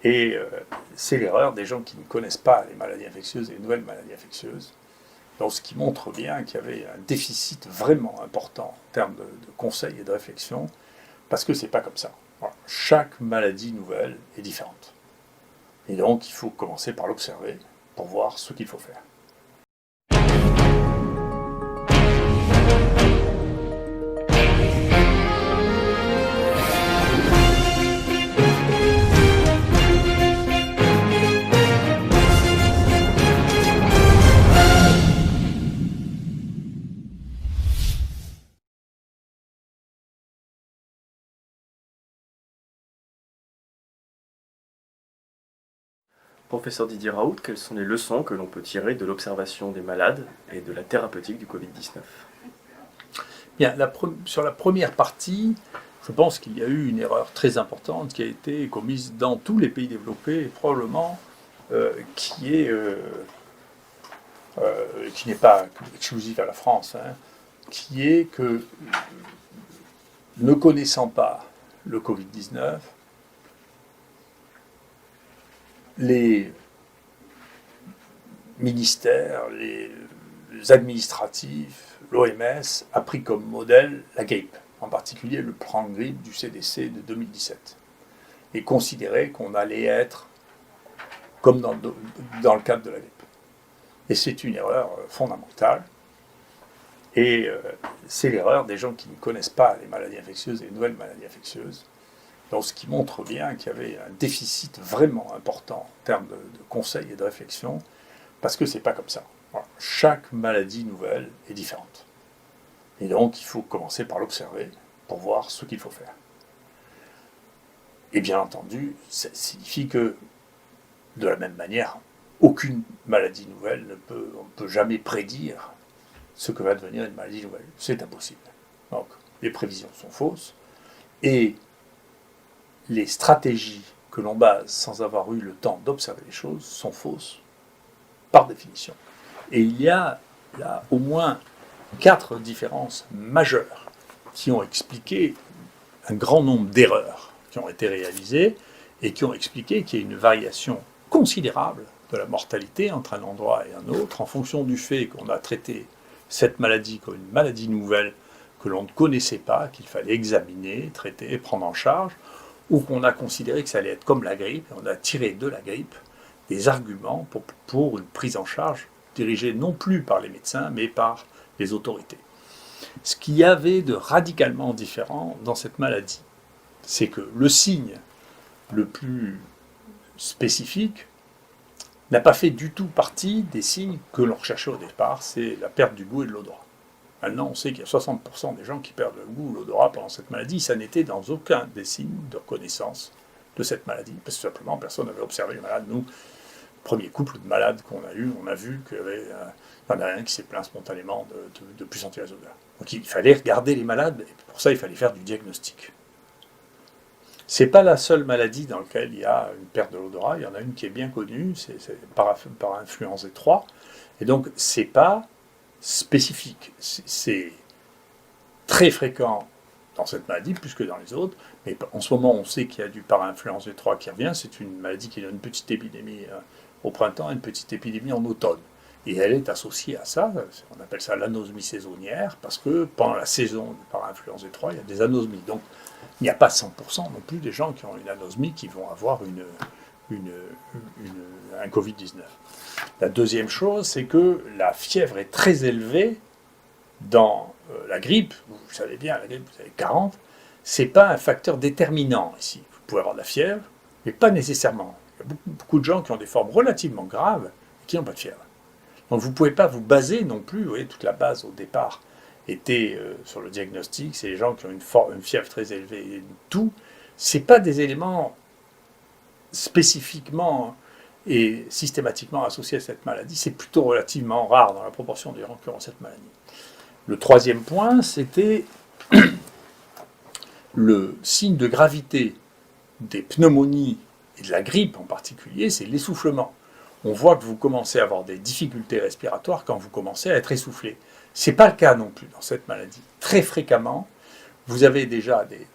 Et c'est l'erreur des gens qui ne connaissent pas les maladies infectieuses et les nouvelles maladies infectieuses. Donc, ce qui montre bien qu'il y avait un déficit vraiment important en termes de conseils et de réflexion, parce que c'est pas comme ça. Voilà. Chaque maladie nouvelle est différente. Et donc, il faut commencer par l'observer pour voir ce qu'il faut faire. Professeur Didier Raoult, quelles sont les leçons que l'on peut tirer de l'observation des malades et de la thérapeutique du Covid-19? Bien, sur la première partie, je pense qu'il y a eu une erreur très importante qui a été commise dans tous les pays développés, et probablement qui n'est pas exclusive à la France, hein, qui est que, ne connaissant pas le Covid-19, les ministères, les administratifs, l'OMS a pris comme modèle la grippe, en particulier le plan grippe du CDC de 2017, et considéré qu'on allait être comme dans le cadre de la grippe. Et c'est une erreur fondamentale, et c'est l'erreur des gens qui ne connaissent pas les maladies infectieuses et les nouvelles maladies infectieuses. Donc, ce qui montre bien qu'il y avait un déficit vraiment important en termes de conseils et de réflexion, parce que c'est pas comme ça. Voilà. Chaque maladie nouvelle est différente. Et donc, il faut commencer par l'observer pour voir ce qu'il faut faire. Et bien entendu, ça signifie que, de la même manière, aucune maladie nouvelle on ne peut jamais prédire ce que va devenir une maladie nouvelle. C'est impossible. Donc, les prévisions sont fausses, et les stratégies que l'on base sans avoir eu le temps d'observer les choses sont fausses, par définition. Et il y a là au moins 4 différences majeures qui ont expliqué un grand nombre d'erreurs qui ont été réalisées et qui ont expliqué qu'il y a une variation considérable de la mortalité entre un endroit et un autre en fonction du fait qu'on a traité cette maladie comme une maladie nouvelle que l'on ne connaissait pas, qu'il fallait examiner, traiter, prendre en charge, ou qu'on a considéré que ça allait être comme la grippe, et on a tiré de la grippe des arguments pour une prise en charge dirigée non plus par les médecins, mais par les autorités. Ce qu'il y avait de radicalement différent dans cette maladie, c'est que le signe le plus spécifique n'a pas fait du tout partie des signes que l'on recherchait au départ, c'est la perte du goût et de l'odorat. Maintenant, on sait qu'il y a 60% des gens qui perdent le goût ou l'odorat pendant cette maladie. Ça n'était dans aucun des signes de reconnaissance de cette maladie, parce que simplement, personne n'avait observé les malades. Nous, premier couple de malades qu'on a eu, on a vu qu'il y en a un qui s'est plaint spontanément de ne plus sentir les odeurs. Donc il fallait regarder les malades, et pour ça, il fallait faire du diagnostic. Ce n'est pas la seule maladie dans laquelle il y a une perte de l'odorat. Il y en a une qui est bien connue, c'est parainfluenza 3. Et donc, ce n'est pas spécifique. C'est très fréquent dans cette maladie, plus que dans les autres. Mais en ce moment, on sait qu'il y a du parainfluenza 3 qui revient. C'est une maladie qui a une petite épidémie au printemps et une petite épidémie en automne. Et elle est associée à ça, on appelle ça l'anosmie saisonnière, parce que pendant la saison du parainfluenza 3, il y a des anosmies. Donc, il n'y a pas 100% non plus des gens qui ont une anosmie qui vont avoir un Covid-19. La deuxième chose, c'est que la fièvre est très élevée dans la grippe. Vous savez bien, la grippe, vous avez 40. Ce n'est pas un facteur déterminant ici. Vous pouvez avoir de la fièvre, mais pas nécessairement. Il y a beaucoup de gens qui ont des formes relativement graves et qui n'ont pas de fièvre. Donc vous ne pouvez pas vous baser non plus, vous voyez, toute la base au départ était sur le diagnostic, c'est les gens qui ont une fièvre très élevée et tout. Ce n'est pas des éléments spécifiquement et systématiquement associés à cette maladie, c'est plutôt relativement rare dans la proportion des gens qui ont cette maladie. Le troisième point, c'était le signe de gravité des pneumonies et de la grippe en particulier, c'est l'essoufflement. On voit que vous commencez à avoir des difficultés respiratoires quand vous commencez à être essoufflé. Ce n'est pas le cas non plus dans cette maladie. Très fréquemment, vous avez déjà des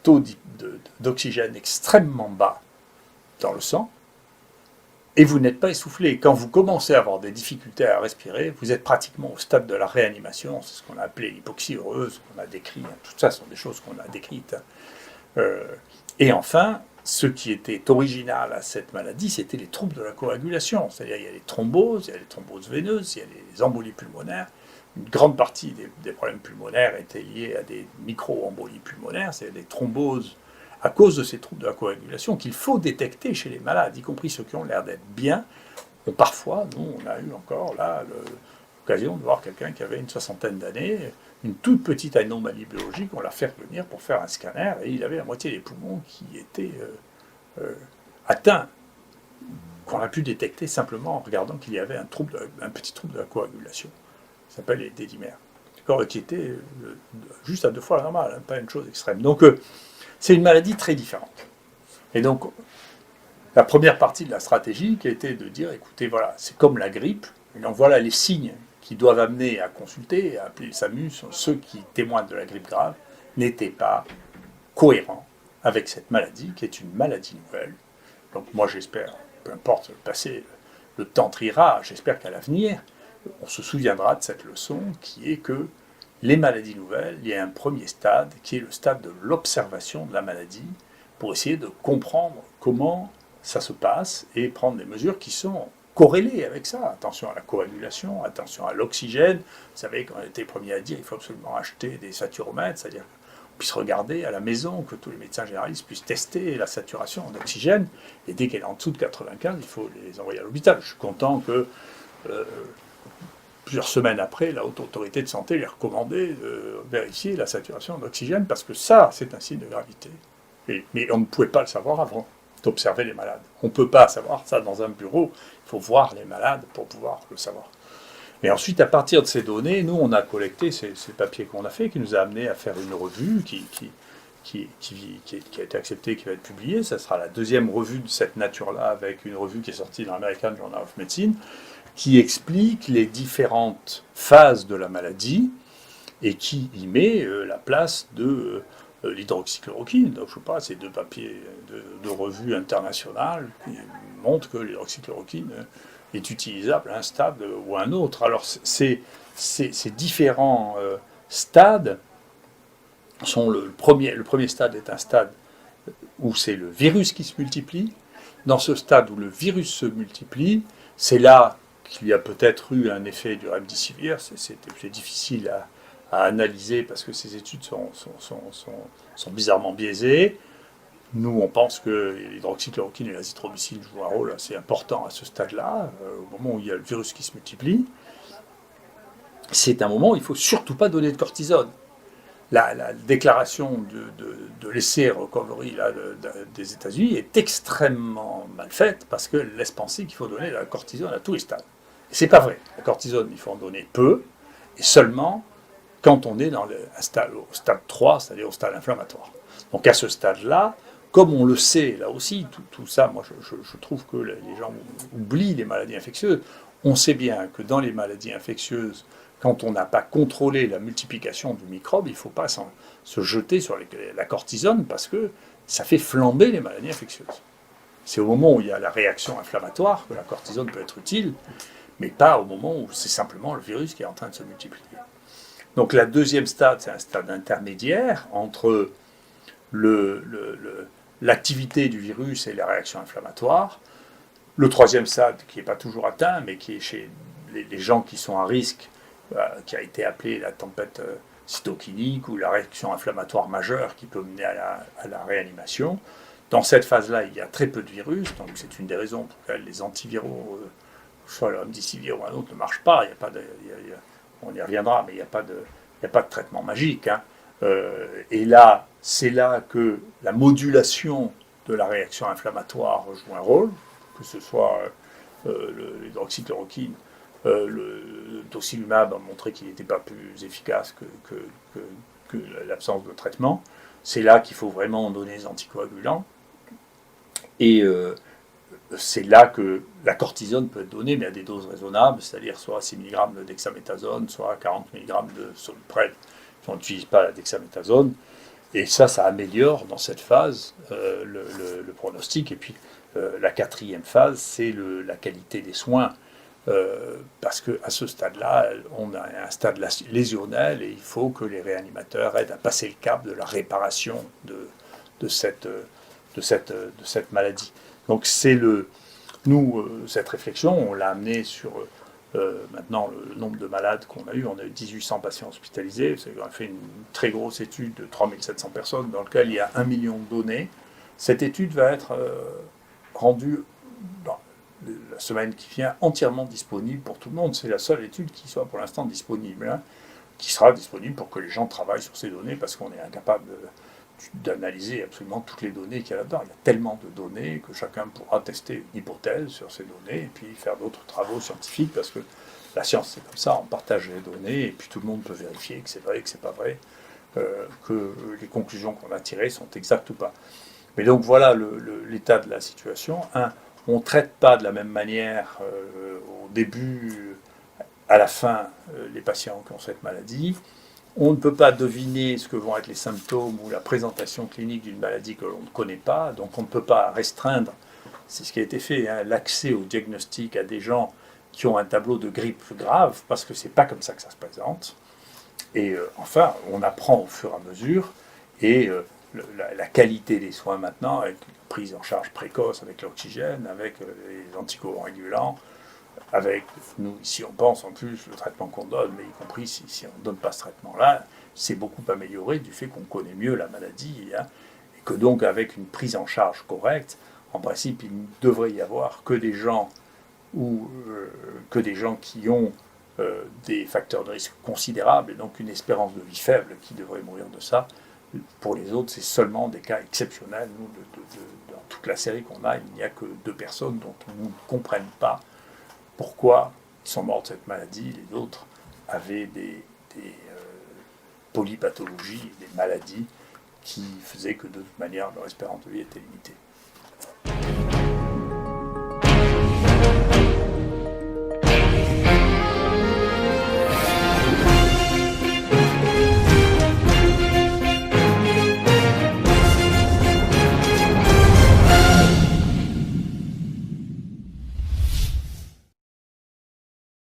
taux d'oxygène extrêmement bas dans le sang, et vous n'êtes pas essoufflé. Quand vous commencez à avoir des difficultés à respirer, vous êtes pratiquement au stade de la réanimation, c'est ce qu'on a appelé l'hypoxie heureuse, qu'on a décrit, tout ça sont des choses qu'on a décrites. Et enfin, ce qui était original à cette maladie, c'était les troubles de la coagulation. C'est-à-dire il y a les thromboses veineuses, il y a les embolies pulmonaires. Une grande partie des problèmes pulmonaires étaient liés à des micro-embolies pulmonaires, c'est-à-dire des thromboses à cause de ces troubles de la coagulation qu'il faut détecter chez les malades, y compris ceux qui ont l'air d'être bien. Et parfois, nous, on a eu encore là l'occasion de voir quelqu'un qui avait une soixantaine d'années, une toute petite anomalie biologique, on l'a fait revenir pour faire un scanner, et il avait la moitié des poumons qui étaient atteints, qu'on a pu détecter simplement en regardant qu'il y avait un petit trouble de la coagulation. Ça s'appelle les dédimères, qui était juste à 2 fois la normale, pas une chose extrême. Donc, c'est une maladie très différente. Et donc, la première partie de la stratégie qui a été de dire, écoutez, voilà, c'est comme la grippe, et donc voilà les signes qui doivent amener à consulter, à appeler le SAMU, ceux qui témoignent de la grippe grave, n'étaient pas cohérents avec cette maladie, qui est une maladie nouvelle. Donc moi j'espère, peu importe le passé, le temps triera, j'espère qu'à l'avenir, on se souviendra de cette leçon qui est que les maladies nouvelles, il y a un premier stade qui est le stade de l'observation de la maladie pour essayer de comprendre comment ça se passe et prendre des mesures qui sont corrélées avec ça. Attention à la coagulation, attention à l'oxygène. Vous savez, quand on était les premiers à dire qu'il faut absolument acheter des saturomètres, c'est-à-dire qu'on puisse regarder à la maison, que tous les médecins généralistes puissent tester la saturation en oxygène. Et dès qu'elle est en dessous de 95, il faut les envoyer à l'hôpital. Je suis content que plusieurs semaines après, la haute autorité de santé lui a recommandé de vérifier la saturation d'oxygène, parce que ça, c'est un signe de gravité. Mais on ne pouvait pas le savoir avant d'observer les malades. On ne peut pas savoir ça dans un bureau, il faut voir les malades pour pouvoir le savoir. Et ensuite, à partir de ces données, nous, on a collecté ces papiers qu'on a fait, qui nous a amené à faire une revue qui a été acceptée, qui va être publiée. Ça sera la deuxième revue de cette nature-là, avec une revue qui est sortie dans l'American Journal of Medicine, qui explique les différentes phases de la maladie et qui y met la place de l'hydroxychloroquine. Donc, je ne sais pas, ces 2 papiers de revue internationale qui montrent que l'hydroxychloroquine est utilisable à un stade ou à un autre. Alors, ces différents stades sont le premier stade est un stade où c'est le virus qui se multiplie. Dans ce stade où le virus se multiplie, c'est là qu'il y a peut-être eu un effet du remdesivir. C'est difficile à analyser parce que ces études sont bizarrement biaisées. Nous, on pense que l'hydroxychloroquine et l'azithromycine jouent un rôle assez important à ce stade-là, au moment où il y a le virus qui se multiplie. C'est un moment où il ne faut surtout pas donner de cortisone. La déclaration de l'essai recovery là, des États-Unis est extrêmement mal faite parce qu'elle laisse penser qu'il faut donner la cortisone à tous les stades. Et c'est pas vrai. La cortisone, il faut en donner peu, et seulement quand on est au stade 3, c'est-à-dire au stade inflammatoire. Donc à ce stade-là, comme on le sait, là aussi, tout ça, moi je trouve que les gens oublient les maladies infectieuses. On sait bien que dans les maladies infectieuses, quand on n'a pas contrôlé la multiplication du microbe, il ne faut pas se jeter sur la cortisone parce que ça fait flamber les maladies infectieuses. C'est au moment où il y a la réaction inflammatoire que la cortisone peut être utile, mais pas au moment où c'est simplement le virus qui est en train de se multiplier. Donc la deuxième stade, c'est un stade intermédiaire entre l'activité du virus et la réaction inflammatoire. Le troisième stade, qui n'est pas toujours atteint, mais qui est chez les gens qui sont à risque, qui a été appelé la tempête cytokinique ou la réaction inflammatoire majeure qui peut mener à la réanimation. Dans cette phase-là, il y a très peu de virus, donc c'est une des raisons pour lesquelles les antiviraux, soit le remdesivir ou un autre, ne marchent pas. On y reviendra, mais il n'y a pas de traitement magique. Hein. Et là, c'est là que la modulation de la réaction inflammatoire joue un rôle, que ce soit l'hydroxychloroquine, le tocilumab a montré qu'il n'était pas plus efficace que l'absence de traitement. C'est là qu'il faut vraiment donner des anticoagulants. Et c'est là que la cortisone peut être donnée, mais à des doses raisonnables, c'est-à-dire soit 6 mg de dexaméthasone, soit 40 mg de soluprel. On n'utilise pas la dexaméthasone. Et ça améliore dans cette phase le pronostic. Et puis la quatrième phase, c'est la qualité des soins. Parce qu'à ce stade-là, on a un stade lésionnel et il faut que les réanimateurs aident à passer le cap de la réparation de cette maladie. Donc cette réflexion, on l'a amenée sur maintenant le nombre de malades qu'on a eu. On a eu 1800 patients hospitalisés. On a fait une très grosse étude de 3700 personnes dans laquelle il y a 1 million de données. Cette étude va être rendue dans la semaine qui vient entièrement disponible pour tout le monde. C'est la seule étude qui soit pour l'instant disponible, hein, qui sera disponible pour que les gens travaillent sur ces données parce qu'on est incapable d'analyser absolument toutes les données qu'il y a là-dedans. Il y a tellement de données que chacun pourra tester une hypothèse sur ces données et puis faire d'autres travaux scientifiques parce que la science c'est comme ça, on partage les données et puis tout le monde peut vérifier que c'est vrai, que c'est pas vrai, que les conclusions qu'on a tirées sont exactes ou pas. Mais donc voilà l'état de la situation. On ne traite pas de la même manière au début, à la fin, les patients qui ont cette maladie. On ne peut pas deviner ce que vont être les symptômes ou la présentation clinique d'une maladie que l'on ne connaît pas, donc on ne peut pas restreindre, c'est ce qui a été fait, hein, l'accès au diagnostic à des gens qui ont un tableau de grippe grave, parce que c'est pas comme ça que ça se présente. Et enfin, on apprend au fur et à mesure, et la qualité des soins maintenant, avec une prise en charge précoce, avec l'oxygène, avec les anticoagulants, avec, nous ici on pense en plus le traitement qu'on donne, mais y compris si on ne donne pas ce traitement-là, c'est beaucoup amélioré du fait qu'on connaît mieux la maladie, hein, et que donc avec une prise en charge correcte, en principe il ne devrait y avoir que des gens, qui ont des facteurs de risque considérables et donc une espérance de vie faible qui devraient mourir de ça. Pour les autres, c'est seulement des cas exceptionnels. Nous, dans toute la série qu'on a, il n'y a que 2 personnes dont on ne comprenne pas pourquoi ils sont morts de cette maladie. Les autres avaient des polypathologies, des maladies qui faisaient que de toute manière leur espérance de vie était limitée.